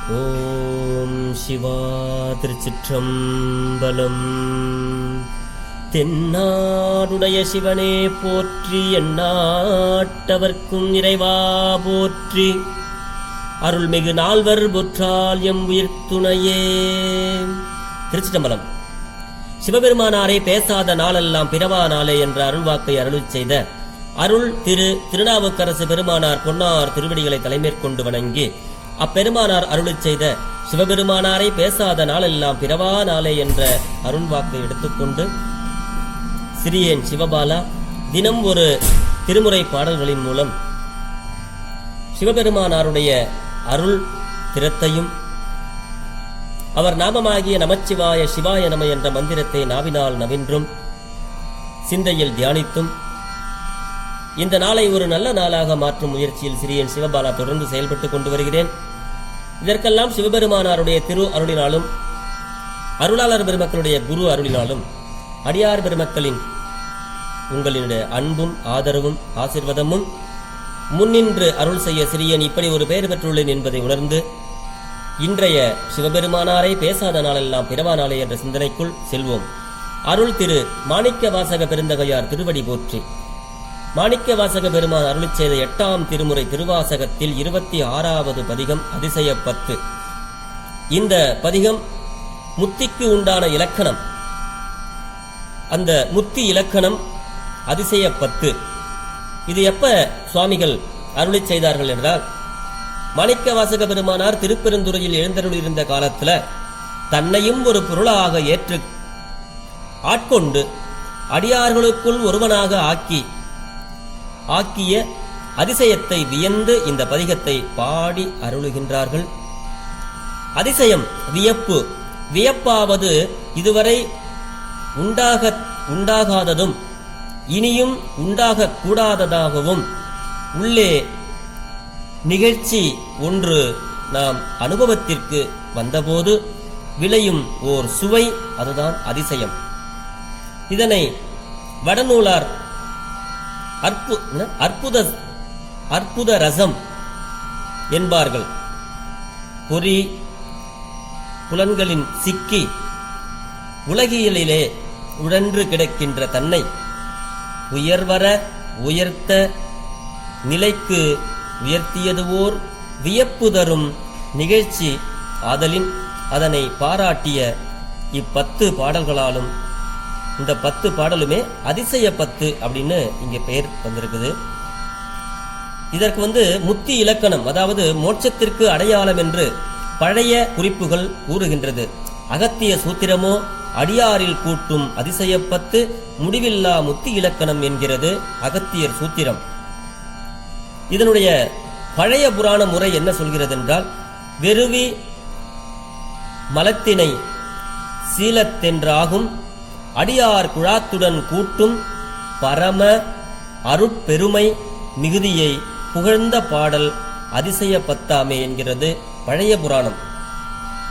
ஓம் சிவா திருச்சிற்றம்பலம். தென்னாடுடைய சிவனே போற்றி, எந்நாட்டவர்க்கும் இறைவா போற்றி, அருள்மிகு நால்வர் பொற்றால் எம் உயிர்த்துணையே. திருச்சிற்றம்பலம். சிவபெருமானாரே பேசாத நாளெல்லாம் பிறவா நாளே என்ற அருள்வாக்கை அருளிச் செய்த அருள் திருநாவுக்கரசு பெருமானார் பொன்னார் திருவடிகளை தலைமேற்கொண்டு வணங்கி, அப்பெருமானார் அருளிச் செய்த சிவபெருமானாரை பேசாத நாளெல்லாம் பிறவா நாளே என்ற அருள்வாக்கை எடுத்துக்கொண்டு சிறியேன் சிவபாலா தினம் ஒரு திருமுறை பாடல்களின் மூலம் சிவபெருமானாருடைய அருள் திறத்தையும் அவர் நாமமாகிய நமச்சிவாய சிவாய நம என்ற மந்திரத்தை நாவினால் நவின்றும் சிந்தையில் தியானித்தும் இந்த நாளை ஒரு நல்ல நாளாக மாற்றும் முயற்சியில் சிறியன் சிவபாலா தொடர்ந்து செயல்பட்டுக் கொண்டு வருகிறேன். இதற்கெல்லாம் சிவபெருமானாருடைய திரு அருளினாலும் அருளாளர் பெருமக்களுடைய குரு அருளினாலும் அடியார் பெருமக்களின் உங்களினுடைய அன்பும் ஆதரவும் ஆசிர்வாதமும் முன்னின்று அருள் செய்ய சிறியன் இப்படி ஒரு பெயர் பெற்றுள்ளேன் என்பதை உணர்ந்து இன்றைய சிவபெருமானாரை பேசாத நாளெல்லாம் பிறவா நாளே என்ற சிந்தனைக்குள் செல்வோம். அருள் திரு மாணிக்க வாசக பெருந்தகையார் திருவடி போற்றி. மாணிக்க வாசக பெருமான் அருளிச் செய்த 8ஆம் திருமுறை திருவாசகத்தில் 26வது பதிகம் அதிசய 10. இந்த பதிகம் முத்திக்கு உண்டான இலக்கணம். அந்த முத்தி இலக்கணம் அதிசய 10. இது எப்ப சுவாமிகள் அருளிச் செய்தார்கள் என்றால், மாணிக்க வாசக பெருமானார் திருப்பெருந்துறையில் எழுந்தருளியிருந்த காலத்துல தன்னையும் ஒரு பொருளாக ஏற்று ஆட்கொண்டு அடியார்களுக்குள் ஒருவனாக ஆக்கிய அதிசயத்தை வியந்து இந்த பதிகத்தை பாடி அருளுகின்றார்கள். அதிசயம் வியப்பு. வியப்பாவது இதுவரை உண்டாகாததும் இனியும் உண்டாக கூடாததாகவும் உள்ளே நிகழ்ச்சி ஒன்று நாம் அனுபவத்திற்கு வந்தபோது விளையும் ஓர் சுவை, அதுதான் இதனை வடநூலார் அற்புத ரசம் என்பார்கள். பொறி புலன்களின் சிக்கி உலகியலிலே உழன்று கிடக்கின்ற தன்னை உயர்த்த நிலைக்கு உயர்த்தியதுவோர் வியப்பு தரும் நிகழ்ச்சி ஆதலின் அதனை பாராட்டிய 10 பாடல்களாலும் இந்த 10 பாடலுமே அதிசய 10 அப்படின்னு இங்க பெயர் வந்திருக்குது. இதற்கு முத்தி இலக்கணம், அதாவது மோட்சத்திற்கு அடையாளம் என்று பழைய குறிப்புகள் கூறுகின்றது. அகத்திய சூத்திரமோ அடியாரில் கூட்டும் அதிசய 10 முடிவில்லா முத்தி இலக்கணம் என்கிறது அகத்தியர் சூத்திரம். இதனுடைய பழைய புராண முறை என்ன சொல்கிறது என்றால், வெறுவி மலத்தினை சீலத்தென்றாகும் அடியார் குழாத்துடன் கூட்டும் பரம அருட்பெருமை மிகுதியை புகழ்ந்த பாடல் அதிசய 10 என்கிறது பழைய புராணம்.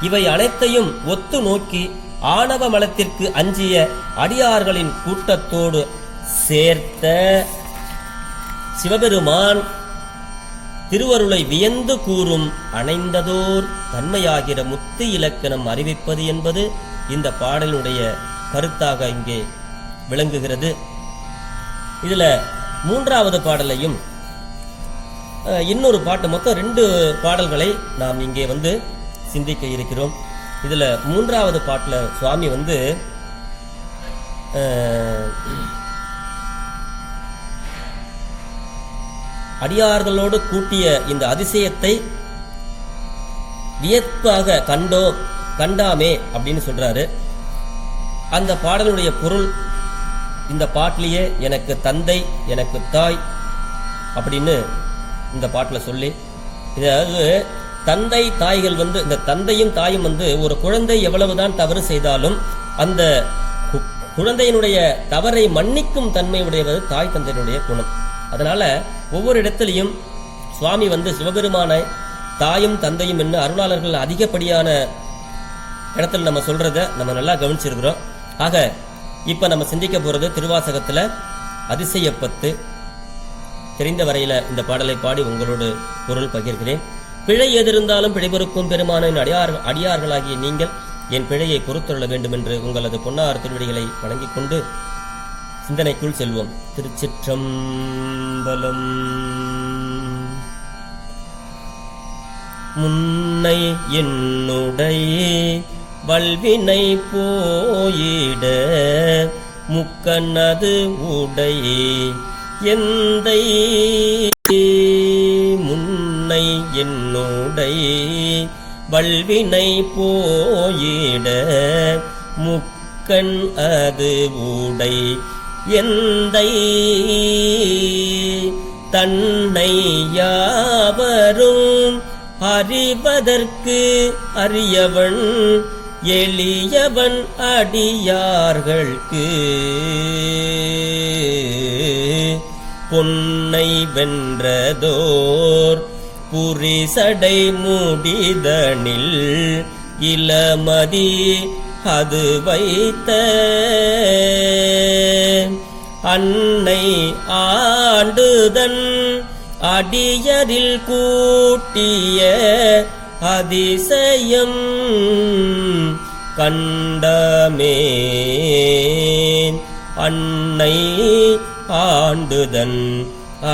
இவை அனைத்தையும் ஒத்து நோக்கி ஆணவ மலத்திற்கு அஞ்சிய அடியார்களின் கூட்டத்தோடு சேர்த்த சிவபெருமான் திருவருளை வியந்து கூறும் அணைந்ததோர் தன்மையாகிற முத்தி இலக்கணம் அறிவிப்பது என்பது இந்த பாடலுடைய கருத்தாக இங்கே விளங்குகிறது. இதுல 3வது பாடலையும் இன்னொரு பாட்டு, மொத்தம் 2 பாடல்களை நாம் இங்கே சிந்திக்க இருக்கிறோம். இதுல 3வது பாட்டுல சுவாமி அடியார்களோடு கூட்டிய இந்த அதிசயத்தை வியப்பாக கண்டாமே அப்படின்னு சொல்றாரு. அந்த பாடலுடைய பொருள் இந்த பாட்டிலேயே எனக்கு தந்தை எனக்கு தாய் அப்படின்னு இந்த பாட்டில் சொல்லி, அதாவது தந்தை தாய்கள் இந்த தந்தையும் தாயும் ஒரு குழந்தை எவ்வளவுதான் தவறு செய்தாலும் அந்த குழந்தையினுடைய தவறை மன்னிக்கும் தன்மை உடையவது தாய் தந்தையினுடைய குணம். அதனால ஒவ்வொரு இடத்திலையும் சுவாமி சிவபெருமானை தாயும் தந்தையும் என்று அருளாளர்கள் அதிகப்படியான இடத்துல நம்ம சொல்றத நம்ம நல்லா கவனிச்சிருக்கிறோம். ஆக இப்ப நம்ம சிந்திக்க போறது திருவாசகத்துல அதிசய 10. தெரிந்த வரையில இந்த பாடலை பாடி உங்களோடு பொருள் பகிர்கிறேன். பிழை எதிர்ந்தாலும் பிழைபொறுக்கும் பெருமானின் அடியார்களாகிய நீங்கள் என் பிழையை பொறுத்துள்ள வேண்டும் என்று உங்களது பொன்னார் திருவடிகளை வணங்கிக் கொண்டு சிந்தனைக்குள் செல்வோம். திருச்சிற்றம்பலம். முன்னை என்னுடைய வல்வினை போயிட முக்கனது உடை எந்தை முன்னை என்னுடைய வல்வினை போயிட முக்கண் அது உடை எந்தை தன்னை யாவரும் அறிவதற்கு அறியவன் எளியவன் அடியார்களுக்கு பொன்னை வென்றதோர் புரிசடை முடிதனில் இளமதி அது வைத்த அன்னை ஆண்டுதன் அடியரில் கூட்டிய அதிசயம் கண்டமே. அன்னை ஆண்டுதன்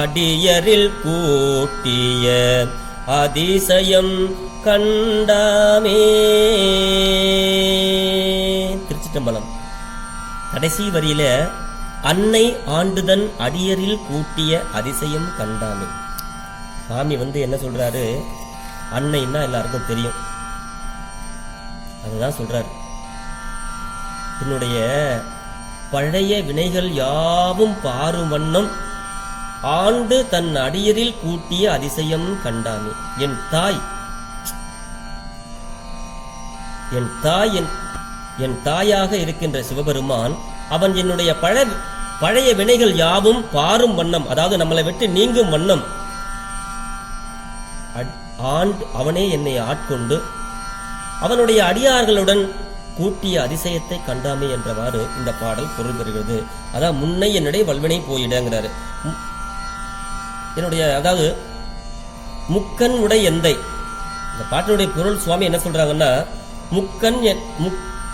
அடியரில் கூட்டிய அதிசயம் கண்டாமே. திருச்சிற்றம்பலம். கடைசி வரியில அன்னை ஆண்டுதன் அடியரில் கூட்டிய அதிசயம் கண்டாமே. சாமி என்ன சொல்றாரு, அன்னைன்னா எல்லாருக்கும் தெரியும், அதுதான் சொல்றாரு. என்னுடைய பழைய வினைகள் யாவும் பாரும் வண்ணம் ஆண்டு தன் அடியரில் கூட்டிய அதிசயம் கண்டாமே. என் தாயாக இருக்கின்ற சிவபெருமான் அவன் என்னுடைய பழைய வினைகள் யாவும் பாரும் வண்ணம், அதாவது நம்மளை விட்டு நீங்கும் வண்ணம் அவனே என்னை ஆட்கொண்டு அவனுடைய அடியார்களுடன் கூட்டிய அதிசயத்தை கண்டாமே என்றவாறு இந்த பாடல் பொருள் பெறுகிறது. அதான் முன்னை என்னுடைய வல்வினை போயிடங்கிறாரு. என்னுடைய அதாவது முக்கன் உடை எந்தை. இந்த பாட்டினுடைய பொருள் சுவாமி என்ன சொல்றாங்கன்னா,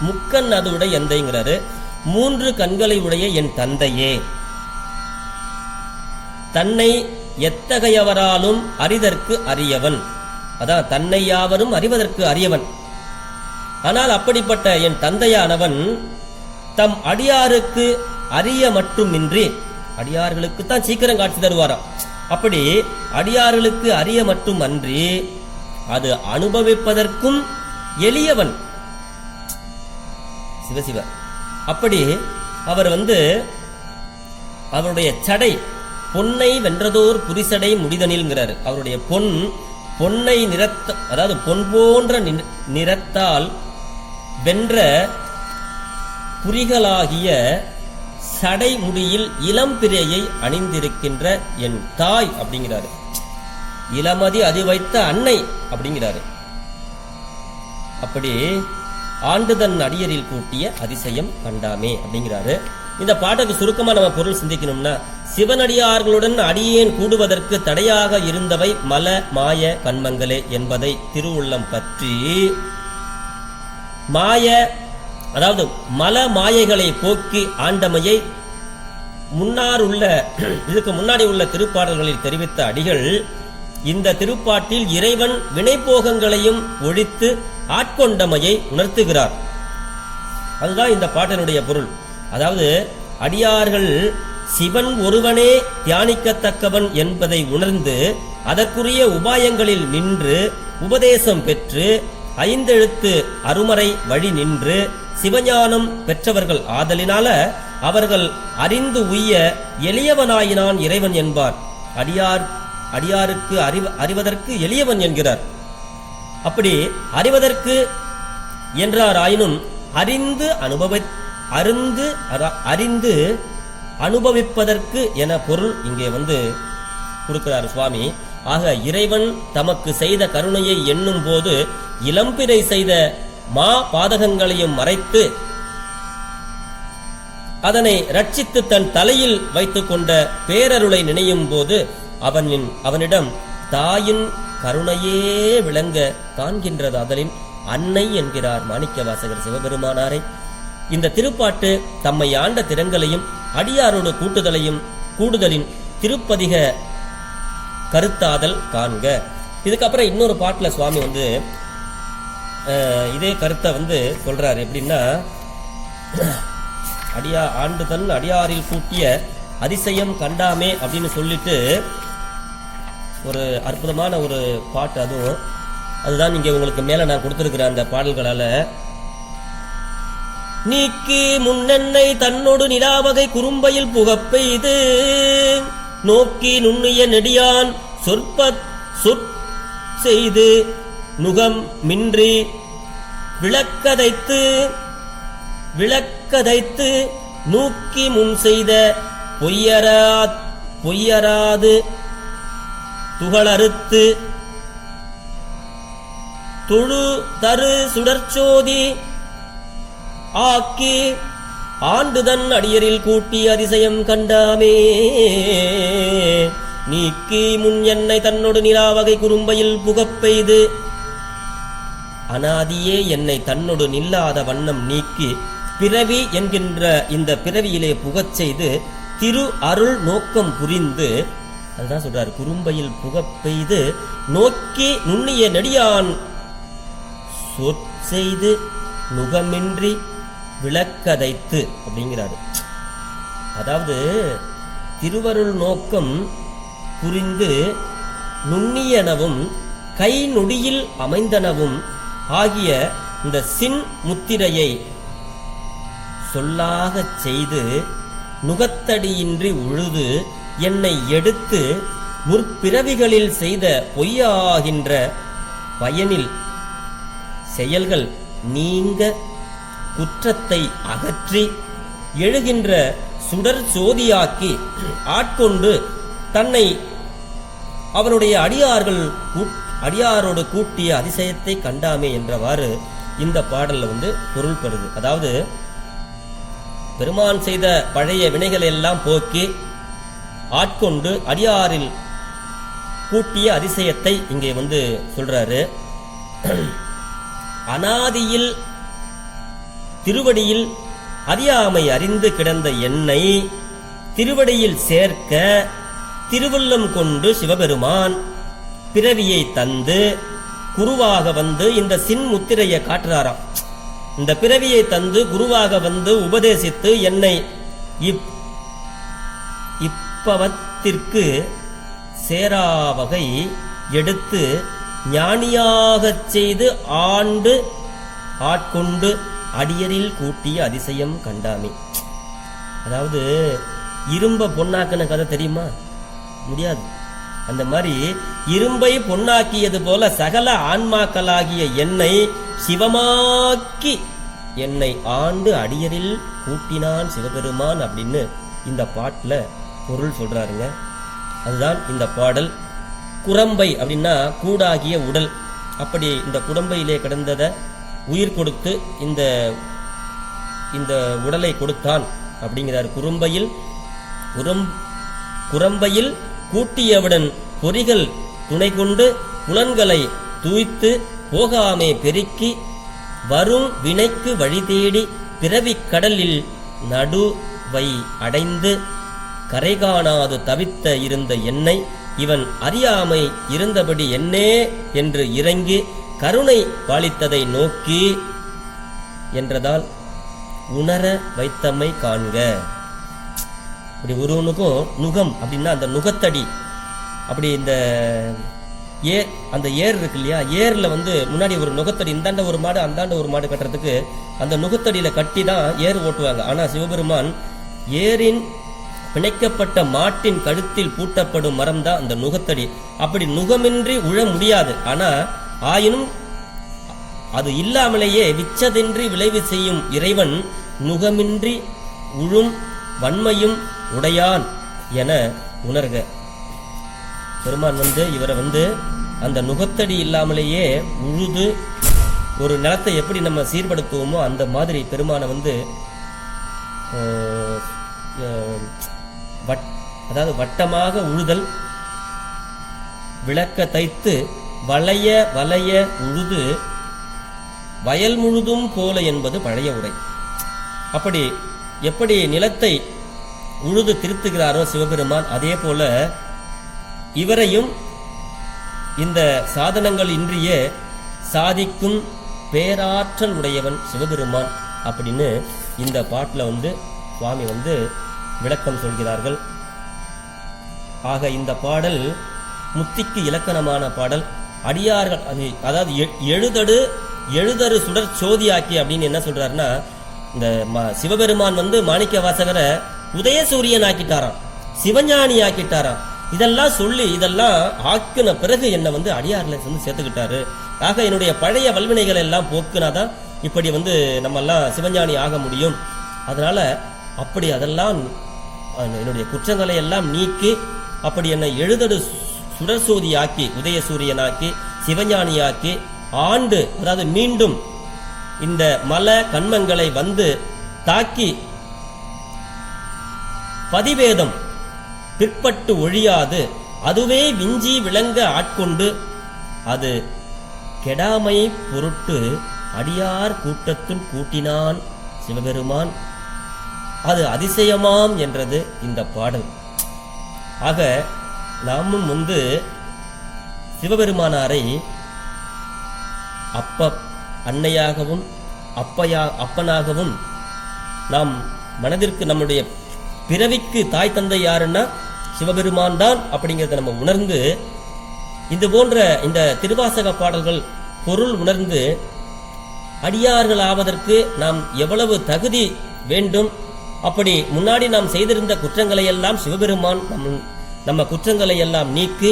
முக்கன் அது உடைய எந்தைங்கிறாரு. 3 கண்களை உடைய என் தந்தையே, தன்னை எத்தகையவராலும் அறிதற்கு அறியவன். அதான் தன்னை யாவரும் அறிவதற்கு அறியவன். ஆனால் அப்படிப்பட்ட என் தந்தையானவன் தம் அடியாருக்கு அறிய மட்டுமின்றி, அடியார்களுக்கு தான் சீக்கிரம் காட்சி தருவாராம். அப்படி அடியார்களுக்கு அறிய மட்டும் அன்றி அது அனுபவிப்பதற்கும் எளியவன் சிவசிவ. அப்படி அவர் அவருடைய சடை பொன்னை வென்றதோர் புரிசடை முடிதனில்ங்கிறாரு. அவருடைய பொன்னை நிறத்த, அதாவது பொன் போன்ற நிறத்தால் வென்ற புரிகளாகிய சடை முடியில் இளம்பிறையை அணிந்திருக்கின்ற என் தாய் அப்படிங்கிறாரு. இளமதி அது வைத்த அன்னை அப்படிங்கிறாரு. அப்படி ஆண்டுதன் அடியரில் கூட்டிய அதிசயம் கண்டாமே அப்படிங்கிறாரு. இந்த பாட்டுக்கு சுருக்கமா நம்ம பொருள் சிந்திக்கணும்னா, சிவனடியார்களுடன் அடியேன் கூடுவதற்கு தடையாக இருந்தவை மல மாய கண்மங்களே என்பதை திருவுள்ளம் பற்றி அதாவது மல மாயைகளை போக்கி ஆண்டமையை இதுக்கு முன்னாடி உள்ள திருப்பாடல்களில் தெரிவித்த அடிகள் இந்த திருப்பாட்டில் இறைவன் வினைப்போகங்களையும் ஒழித்து ஆட்கொண்டமையை உணர்த்துகிறார். அதுதான் இந்த பாட்டினுடைய பொருள். அதாவது அடியார்கள் சிவன் ஒருவனே தியானிக்கத்தக்கவன் என்பதை உணர்ந்து அதற்குரிய உபாயங்களில் நின்று உபதேசம் பெற்று 5 எழுத்து அருமறை வழி நின்று சிவஞானம் பெற்றவர்கள் ஆதலினால அவர்கள் அறிந்து உய்ய எளியவனாயினான் இறைவன் என்பார். அடியாருக்கு அறிவதற்கு எளியவன் என்கிறார். அப்படி அறிவதற்கு என்றார் ஆயினும் அறிந்து அனுபவிப்பதற்கு என பொருள் இங்கே கொடுக்கிறார் சுவாமி. ஆக இறைவன் தமக்கு செய்த கருணையை எண்ணும் போது இளம்பிறை செய்த மா பாதகங்களையும் மறைத்து அதனை ரட்சித்து தன் தலையில் வைத்துக் கொண்ட பேரருளை நினையும் போது அவனிடம் தாயின் கருணையே விளங்க காண்கின்றது அதலின் அன்னை என்கிறார் மாணிக்கவாசகர் சிவபெருமானாரை. இந்த திருப்பாட்டு தம்மை ஆண்ட திறங்களையும் அடியாரோடு கூடுதலின் திருப்பதிக கருத்தாதல் காண்க. இதுக்கப்புறம் இன்னொரு பாட்டுல சுவாமி வந்து இதே கருத்தை சொல்றாரு. எப்படின்னா, ஆண்டு தன் அடியாரில் கூட்டிய அதிசயம் கண்டாமே அப்படின்னு சொல்லிட்டு ஒரு அற்புதமான ஒரு பாட்டு. அதுதான் இங்க உங்களுக்கு மேல நான் கொடுத்திருக்கிறேன். அந்த பாடல்களால நீக்கி முன்னென்னை தன்னோடு நிலாவகை குறும்பையில் புகப்பெய்து நோக்கி நுண்ணிய நெடியான் செய்து நுகம் மின்றி விளக்கதைத்து நூக்கி முன் செய்த பொய்யராது துகளறுத்து தொழு தரு சுடர்ச்சோதி ஆக்கி ஆண்டுதன் அடியரில் கூட்டி அதிசயம் கண்டாமே. நீக்கி முன் என்னை தன்னோடு நிலாவகை குறும்பையில் புகப்பெய்து அனாதியே என்னை தன்னோடு நில்லாத வண்ணம் நீக்கி பிறவி என்கின்ற இந்த பிறவியிலே புகச் செய்து திரு அருள் நோக்கம் புரிந்து, அதுதான் சொல்றார், குறும்பையில் புகப்பெய்து நோக்கி நுண்ணிய நெடியான் சொற்செய்து நுகமின்றி விளக்கதைத்து அப்படிங்கிறாரு. அதாவது திருவருள் நோக்கம் புரிந்து நுண்ணியனவும் கை நொடியில் அமைந்தனவும் ஆகிய இந்த சின் முத்திரையை சொல்லாகச் செய்து நுகத்தடியின்றி உழுது என்னை எடுத்து முற்பிறவிகளில் செய்த பொய்யாகின்ற பயனில் செயல்கள் நீங்க குற்றத்தை அகற்றி எழுகின்ற சுடர் சோதியாக்கி ஆட்கொண்டு தன்னை அவனுடைய அடியாரோடு கூட்டிய அதிசயத்தை கண்டாமே என்றவாறு இந்த பாடல்ல பொருள் பெறுது. அதாவது பெருமான் செய்த பழைய வினைகளை எல்லாம் போக்கி ஆட்கொண்டு அடியாரில் கூட்டிய அதிசயத்தை இங்கே சொல்றாரு. அனாதியில் திருவடியில் அறியாமை அறிந்து கிடந்த என்னை திருவடியில் சேர்க்க திருவுள்ளம் கொண்டு சிவபெருமான் பிறவியை தந்து குருவாக இந்த சின் முத்திரையை காட்டுறாராம். இந்த பிறவியை தந்து குருவாக உபதேசித்து என்னை இப்பவத்திற்கு சேராவகை எடுத்து ஞானியாகச் செய்து ஆட்கொண்டு அடியரில் கூட்டிய அதிசயம் கண்டாமே. அதாவது இரும்ப பொன்னாக்கின கதை தெரியுமா? முடியாது. அந்த மாதிரி இரும்பை பொன்னாக்கியது போல சகல ஆன்மாக்களாகிய என்னை சிவமாக்கி என்னை ஆண்டு அடியரில் கூட்டினான் சிவபெருமான் அப்படின்னு இந்த பாட்டுல பொருள் சொல்றாருங்க. அதுதான் இந்த பாடல். குரம்பை அப்படின்னா கூடாகிய உடல். அப்படி இந்த குடம்பையிலே கிடந்தத உயிர் கொடுத்து இந்த உடலை கொடுத்தான் அப்படிங்கிறார். குரம்பையில் கூட்டியவுடன் பொறிகள் துணை கொண்டு புலன்களை தூய்த்து போகாமே பெருக்கி வரும் வினைக்கு வழி தேடி பிறவிக் கடலில் நடுவை அடைந்து கரை காணாது தவித்த இருந்த என்னை இவன் அறியாமை இருந்தபடி என்னே என்று இறங்கி கருணை பாலித்ததை நோக்கி என்றதால் உணர வைத்தமை காண்க. அப்படி ஒருவனுக்கும் நுகம் அப்படின்னா அந்த நுகத்தடி. அப்படி இந்த அந்த ஏர் இருக்கு இல்லையா, ஏர்ல முன்னாடி ஒரு நுகத்தடி, இந்தாண்ட ஒரு மாடு அந்தாண்ட ஒரு மாடு கட்டுறதுக்கு அந்த நுகத்தடியில கட்டி தான் ஏர் ஓட்டுவாங்க. ஆனா சிவபெருமான் ஏரின் பிணைக்கப்பட்ட மாட்டின் கழுத்தில் பூட்டப்படும் மரம் தான் அந்த நுகத்தடி. அப்படி நுகமின்றி உழ முடியாது. ஆனா ஆயினும் அது இல்லாமலேயே விச்சதின்றி விளைவு செய்யும் இறைவன் நுகமின்றி உழும் வன்மையும் உடையான் என உணர்க. பெருமான் இவரை அந்த நுகத்தடி இல்லாமலேயே உழுது ஒரு நிலத்தை எப்படி நம்ம சீர்படுத்துவோமோ அந்த மாதிரி பெருமானை அதாவது வட்டமாக உழுதல், விளக்க தைத்து வளைய வளைய உழுது வயல் முழுதும் போல என்பது பழைய உரை. அப்படி எப்படி நிலத்தை உழுது திருத்துகிறாரோ சிவபெருமான், அதே போல இவரையும் இந்த சாதனங்கள் இன்றியே சாதிக்கும் பேராற்றல் உடையவன் சிவபெருமான் அப்படின்னு இந்த பாட்டில் சுவாமி விளக்கம் சொல்கிறார்கள். ஆக இந்த பாடல் முத்திக்கு இலக்கணமான பாடல். அடியார்கள் அதாவது எழுதரு சுடர் சோதியாக்கி அப்படின்னு என்ன சொல்றாருன்னா, இந்த சிவபெருமான் மாணிக்க வாசகரை உதயசூரியன் ஆக்கிட்டாராம், சிவஞானி ஆக்கிட்டாராம். இதெல்லாம் சொல்லி இதெல்லாம் ஆக்கின பிறகு என்ன அடியார்களை சேர்த்துக்கிட்டாரு. ஆக என்னுடைய பழைய வல்வினைகள் எல்லாம் போக்குனாதான் இப்படி நம்ம எல்லாம் சிவஞானி ஆக முடியும். அதனால அப்படி அதெல்லாம் என்னுடைய குற்றங்களை எல்லாம் நீக்கி அப்படி என்னை எழுதடு சுடர்சோதி ஆக்கி உதயசூரியனாக்கி சிவஞானியாக்கி ஆண்டு, அதாவது மீண்டும் இந்த மல கண்மங்களை தாக்கி பதிவேதம் பிற்பட்டு ஒழியாது அதுவே விஞ்சி விளங்க ஆட்கொண்டு அது கெடாமை பொருட்டு அடியார் கூட்டத்துள் கூட்டினான் சிவபெருமான், அது அதிசயமாம் என்றது இந்த பாடல். ஆக நாமும் சிவபெருமானாரை அன்னையாகவும் அப்பனாகவும் நாம் மனதிற்கு நம்முடைய பிறவிக்கு தாய் தந்தை யாருன்னா சிவபெருமான் தான் அப்படிங்கிறத நம்ம உணர்ந்து இது போன்ற இந்த திருவாசக பாடல்கள் பொருள் உணர்ந்து அடியார்கள் ஆவதற்கு நாம் எவ்வளவு தகுதி வேண்டும், அப்படி முன்னாடி நாம் செய்திருந்த குற்றங்களை எல்லாம் சிவபெருமான் நம்ம குற்றங்களை எல்லாம் நீக்கி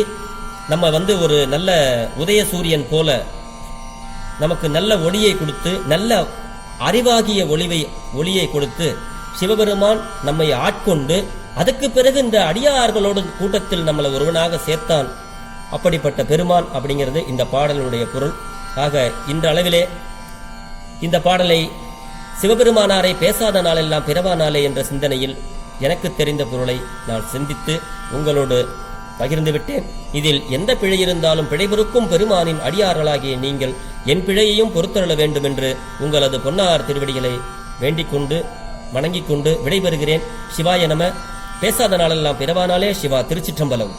நம்ம ஒரு நல்ல உதயசூரியன் போல நமக்கு நல்ல ஒளியை கொடுத்து, நல்ல அறிவாகிய ஒளியை கொடுத்து சிவபெருமான் நம்மை ஆட்கொண்டு அதுக்கு பிறகு இந்த அடியார்களோடு கூட்டத்தில் நம்மளை ஒருவனாக சேர்த்தான். அப்படிப்பட்ட பெருமான் அப்படிங்கிறது இந்த பாடலுடைய பொருள். ஆக இன்ற அளவிலே இந்த பாடலை சிவபெருமானாரை பேசாத நாளெல்லாம் பிறவா நாளே என்ற சிந்தனையில் எனக்கு தெரிந்த பொருளை நான் சிந்தித்து உங்களோடு பகிர்ந்து விட்டேன். இதில் எந்த பிழை இருந்தாலும் பிழைபொறுக்கும் பெருமானின் அடியார்களாகிய நீங்கள் என் பிழையையும் பொறுத்தருள வேண்டும் என்று உங்களது பொன்னார் திருவடிகளை வேண்டிக் கொண்டு வணங்கிக் கொண்டு விடைபெறுகிறேன். சிவாய நம. பேசாத நாளெல்லாம் பிறவானாலே சிவா. திருச்சிற்றம்பலம்.